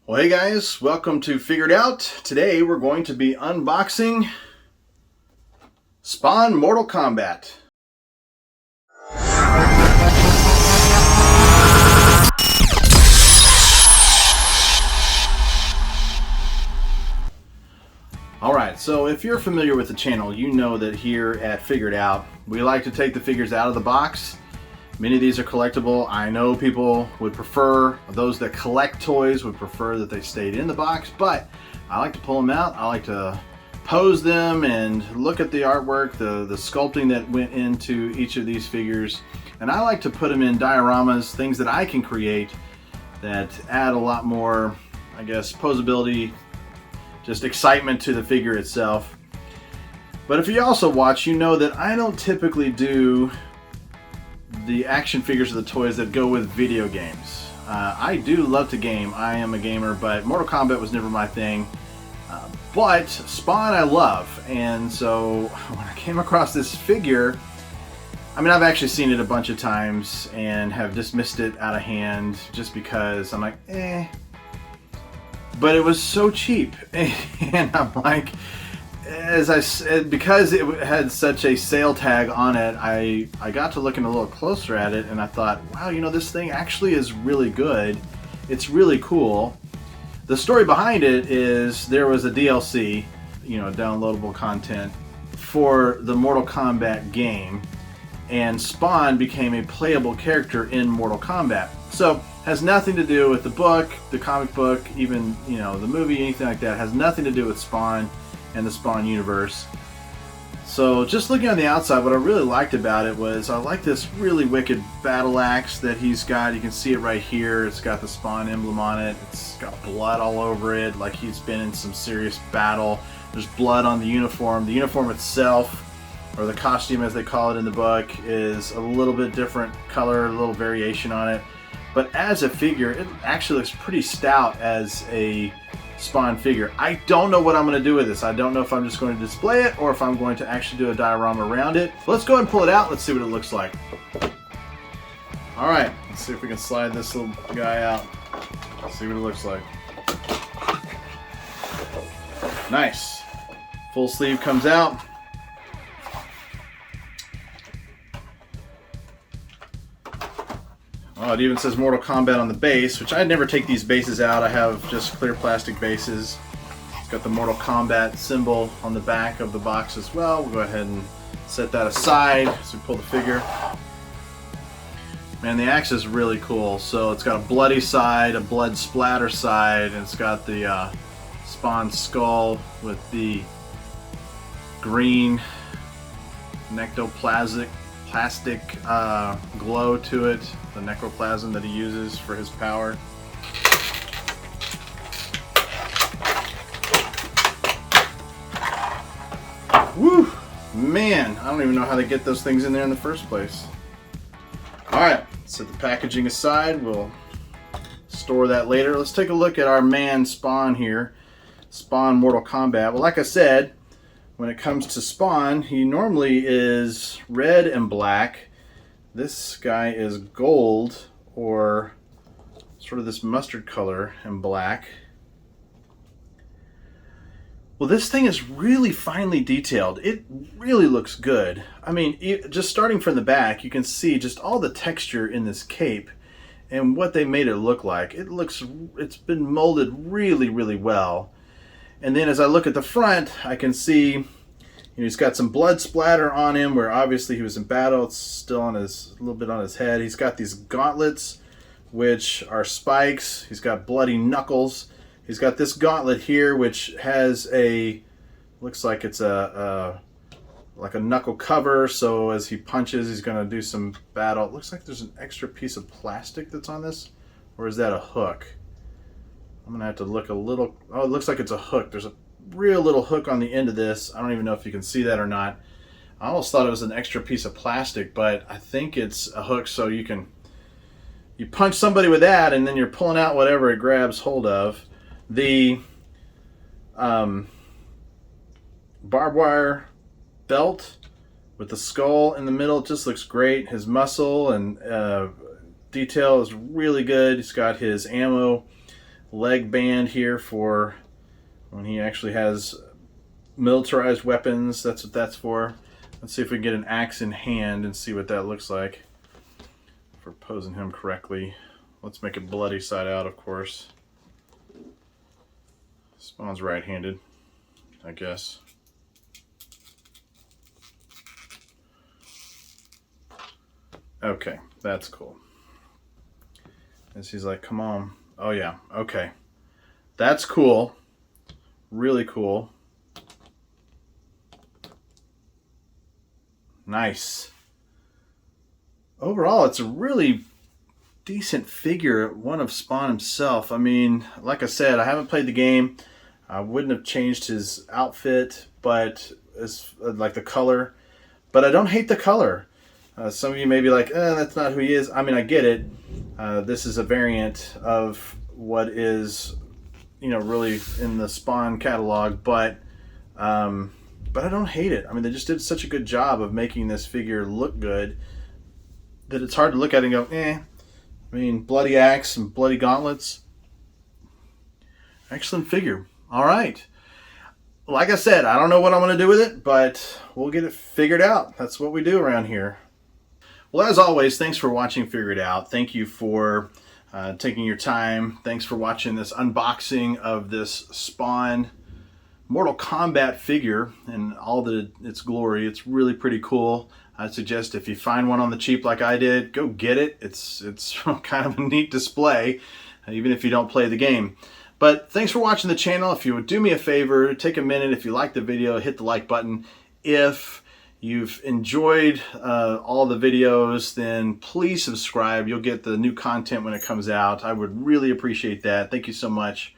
Well, hey guys, welcome to Figured Out. Today we're going to be unboxing Spawn Mortal Kombat. Alright, so if you're familiar with the channel, you know that here at Figured Out, we like to take the figures out of the box. Many of these are collectible. I know people would prefer, those that collect toys would prefer that they stayed in the box, but I like to pull them out. I like to pose them and look at the artwork, the sculpting that went into each of these figures. And I like to put them in dioramas, things that I can create that add a lot more, I guess, posability, just excitement to the figure itself. But if you also watch, you know that I don't typically do the action figures of the toys that go with video games. I do love to game. I am a gamer, but Mortal Kombat was never my thing. But Spawn I love, and so when I came across this figure, I mean, I've actually seen it a bunch of times and have dismissed it out of hand just because I'm like, eh. But it was so cheap, and I'm like, as I said, because it had such a sale tag on it, I got to looking a little closer at it, and I thought, wow, you know, this thing actually is really good. It's really cool. The story behind it is there was a DLC, you know, downloadable content for the Mortal Kombat game, and Spawn became a playable character in Mortal Kombat. So has nothing to do with the book, the comic book, even, you know, the movie, anything like that. It has nothing to do with Spawn and the Spawn universe. So just looking on the outside, what I really liked about it was I like this really wicked battle axe that he's got. You can see it right here. It's got the Spawn emblem on it. It's got blood all over it, like he's been in some serious battle. There's blood on the uniform. The uniform itself, or the costume as they call it in the book, is a little bit different color, a little variation on it. But as a figure, it actually looks pretty stout as a Spawn figure. I don't know what I'm going to do with this. I don't know if I'm just going to display it or if I'm going to actually do a diorama around it. Let's go ahead and pull it out. Let's see what it looks like. Alright, let's see if we can slide this little guy out. Let's see what it looks like. Nice. Full sleeve comes out. Oh, it even says Mortal Kombat on the base, which I never take these bases out. I have just clear plastic bases. It's got the Mortal Kombat symbol on the back of the box as well. We'll go ahead and set that aside as we pull the figure. Man, the axe is really cool. So it's got a bloody side, a blood splatter side, and it's got the Spawn skull with the green nectoplastic glow to it, the necroplasm that he uses for his power. Woo! Man, I don't even know how to get those things in there in the first place. Alright, set the packaging aside. We'll store that later. Let's take a look at our man Spawn here. Spawn Mortal Kombat. Well, like I said, when it comes to Spawn, he normally is red and black. This guy is gold, or sort of this mustard color and black. Well, this thing is really finely detailed. It really looks good. I mean, just starting from the back, you can see just all the texture in this cape and what they made it look like. It's been molded really, really well. And then as I look at the front, I can see, you know, he's got some blood splatter on him where obviously he was in battle. It's still on a little bit on his head. He's got these gauntlets, which are spikes. He's got bloody knuckles. He's got this gauntlet here, which has looks like it's like a knuckle cover. So as he punches, he's going to do some battle. It looks like there's an extra piece of plastic that's on this, or is that a hook? I'm going to have to look a little. Oh, it looks like it's a hook. There's a real little hook on the end of this. I don't even know if you can see that or not. I almost thought it was an extra piece of plastic, but I think it's a hook, so you punch somebody with that, and then you're pulling out whatever it grabs hold of. The barbed wire belt with the skull in the middle, it just looks great. His muscle and detail is really good. He's got his ammo leg band here for when he actually has militarized weapons. That's what that's for. Let's see if we can get an axe in hand and see what that looks like. If we're posing him correctly. Let's make it bloody side out, of course. Spawn's right-handed, I guess. Okay, that's cool. And she's like, come on. Oh yeah, okay. That's cool. Really cool. Nice. Overall, it's a really decent figure, one of Spawn himself. I mean, like I said, I haven't played the game. I wouldn't have changed his outfit, but it's like the color. But I don't hate the color. Some of you may be like, that's not who he is. I mean, I get it. This is a variant of what is, you know, really in the Spawn catalog, but I don't hate it. I mean, they just did such a good job of making this figure look good that it's hard to look at it and go, eh. I mean, bloody axe and bloody gauntlets. Excellent figure. All right. Like I said, I don't know what I'm going to do with it, but we'll get it figured out. That's what we do around here. Well, as always, thanks for watching Figure It Out. Thank you for taking your time. Thanks for watching this unboxing of this Spawn Mortal Kombat figure and all its glory. It's really pretty cool. I'd suggest if you find one on the cheap like I did, go get it. It's kind of a neat display, even if you don't play the game. But thanks for watching the channel. If you would do me a favor, take a minute. If you like the video, hit the like button. If you've enjoyed all the videos, then please subscribe. You'll get the new content when it comes out. I would really appreciate that. Thank you so much.